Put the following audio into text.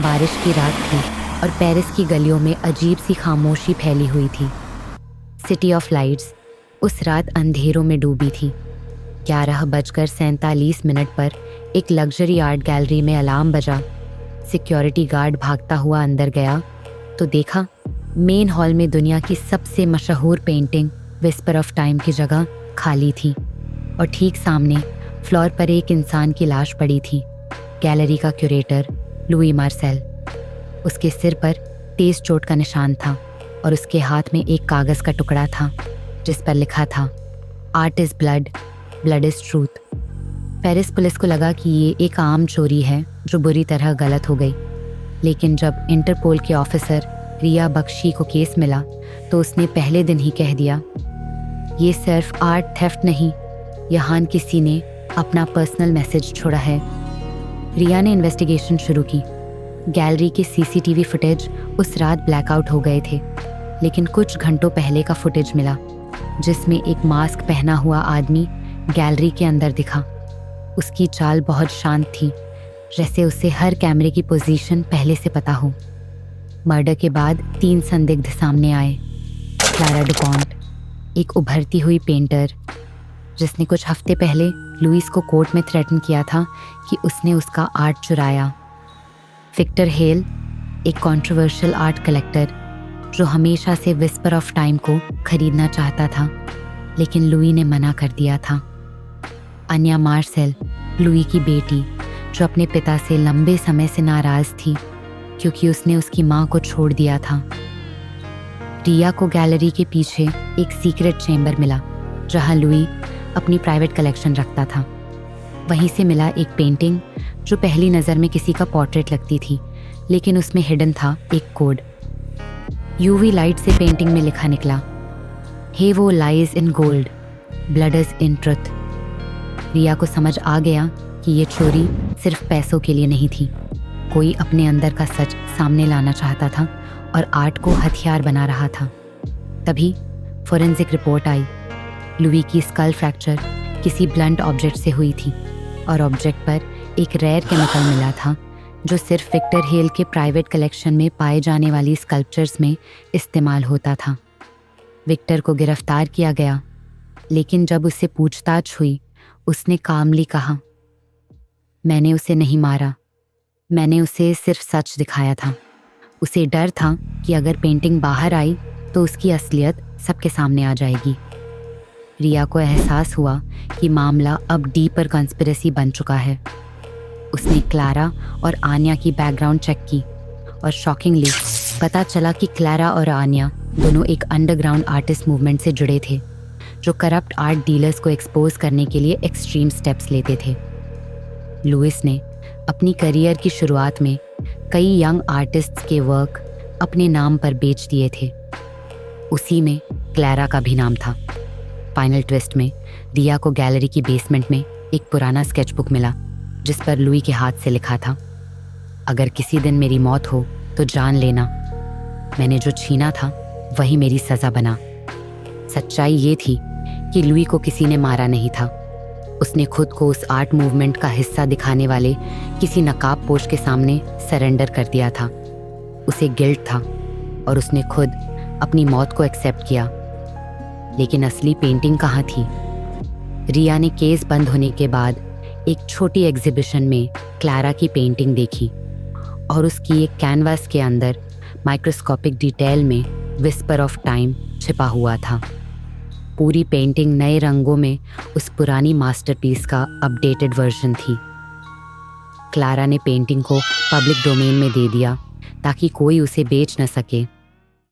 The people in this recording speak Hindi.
बारिश की रात थी और पेरिस की गलियों में अजीब सी खामोशी फैली हुई थी। सिटी ऑफ लाइट्स उस रात अंधेरों में डूबी थी। 11:47 पर एक लग्जरी आर्ट गैलरी में अलार्म बजा। सिक्योरिटी गार्ड भागता हुआ अंदर गया तो देखा मेन हॉल में दुनिया की सबसे मशहूर पेंटिंग विस्पर ऑफ टाइम की जगह खाली थी और ठीक सामने फ्लोर पर एक इंसान की लाश पड़ी थी। गैलरी का क्यूरेटर लुई मार्सेल। उसके सिर पर तेज चोट का निशान था और उसके हाथ में एक कागज़ का टुकड़ा था जिस पर लिखा था art is blood, blood is truth. Paris police को लगा कि ये एक आम चोरी है जो बुरी तरह गलत हो गई, लेकिन जब इंटरपोल के ऑफिसर रिया बख्शी को केस मिला तो उसने पहले दिन ही कह दिया ये सिर्फ आर्ट थेफ्ट नहीं, यहाँ किसी ने अपना पर्सनल मैसेज छोड़ा है। रिया ने इन्वेस्टिगेशन शुरू की। गैलरी के सीसीटीवी फुटेज उस रात ब्लैकआउट हो गए थे, लेकिन कुछ घंटों पहले का फुटेज मिला जिसमें एक मास्क पहना हुआ आदमी गैलरी के अंदर दिखा। उसकी चाल बहुत शांत थी, जैसे उसे हर कैमरे की पोजीशन पहले से पता हो। मर्डर के बाद 3 संदिग्ध सामने आए। क्लारा डुपॉन्ट, एक उभरती हुई पेंटर जिसने कुछ हफ्ते पहले लुइस को कोर्ट में थ्रेटन किया था कि उसने उसका आर्ट चुराया। विक्टर हेल, एक कंट्रोवर्शियल आर्ट कलेक्टर जो हमेशा से विस्पर ऑफ टाइम को खरीदना चाहता था, लेकिन लुई ने मना कर दिया था। अन्या मार्सेल, लुई की बेटी, जो अपने पिता से लंबे समय से नाराज़ थी क्योंकि उसने उसकी माँ को छोड़ दिया था। रिया को गैलरी के पीछे एक सीक्रेट चेंबर मिला जहाँ लुई अपनी प्राइवेट कलेक्शन रखता था। वहीं से मिला एक पेंटिंग जो पहली नज़र में किसी का पोर्ट्रेट लगती थी, लेकिन उसमें हिडन था एक कोड। यूवी लाइट से पेंटिंग में लिखा निकला, he who lies in gold, blood is in truth. Riya को समझ आ गया कि ये चोरी सिर्फ पैसों के लिए नहीं थी। कोई अपने अंदर का सच सामने लाना चाहता था और आर्ट को हथियार बना रहा था। तभी फोरेंसिक रिपोर्ट आई। लुई की स्कल फ्रैक्चर किसी ब्लंट ऑब्जेक्ट से हुई थी और ऑब्जेक्ट पर एक रेयर केमिकल मिला था जो सिर्फ विक्टर हेल के प्राइवेट कलेक्शन में पाए जाने वाली स्कल्पचर्स में इस्तेमाल होता था। विक्टर को गिरफ्तार किया गया, लेकिन जब उससे पूछताछ हुई उसने कामली कहा, मैंने उसे नहीं मारा, मैंने उसे सिर्फ सच दिखाया था। उसे डर था कि अगर पेंटिंग बाहर आई तो उसकी असलियत सबके सामने आ जाएगी। रिया को एहसास हुआ कि मामला अब डीपर कंस्पिरेसी बन चुका है। उसने क्लारा और आन्या की बैकग्राउंड चेक की और शॉकिंगली पता चला कि क्लारा और आन्या दोनों एक अंडरग्राउंड आर्टिस्ट मूवमेंट से जुड़े थे जो करप्ट आर्ट डीलर्स को एक्सपोज करने के लिए एक्सट्रीम स्टेप्स लेते थे। लुइस ने अपनी करियर की शुरुआत में कई यंग आर्टिस्ट्स के वर्क अपने नाम पर बेच दिए थे। उसी में क्लारा का भी नाम था। फाइनल ट्विस्ट में रिया को गैलरी की बेसमेंट में एक पुराना स्केचबुक मिला जिस पर लुई के हाथ से लिखा था, अगर किसी दिन मेरी मौत हो तो जान लेना, मैंने जो छीना था वही मेरी सज़ा बना। सच्चाई ये थी कि लुई को किसी ने मारा नहीं था। उसने खुद को उस आर्ट मूवमेंट का हिस्सा दिखाने वाले किसी नकाबपोश के सामने सरेंडर कर दिया था। उसे गिल्ट था और उसने खुद अपनी मौत को एक्सेप्ट किया। लेकिन असली पेंटिंग कहाँ थी? रिया ने केस बंद होने के बाद एक छोटी एग्जीबिशन में क्लारा की पेंटिंग देखी और उसकी एक कैनवास के अंदर माइक्रोस्कोपिक डिटेल में विस्पर ऑफ टाइम छिपा हुआ था। पूरी पेंटिंग नए रंगों में उस पुरानी मास्टरपीस का अपडेटेड वर्जन थी। क्लारा ने पेंटिंग को पब्लिक डोमेन में दे दिया ताकि कोई उसे बेच न सके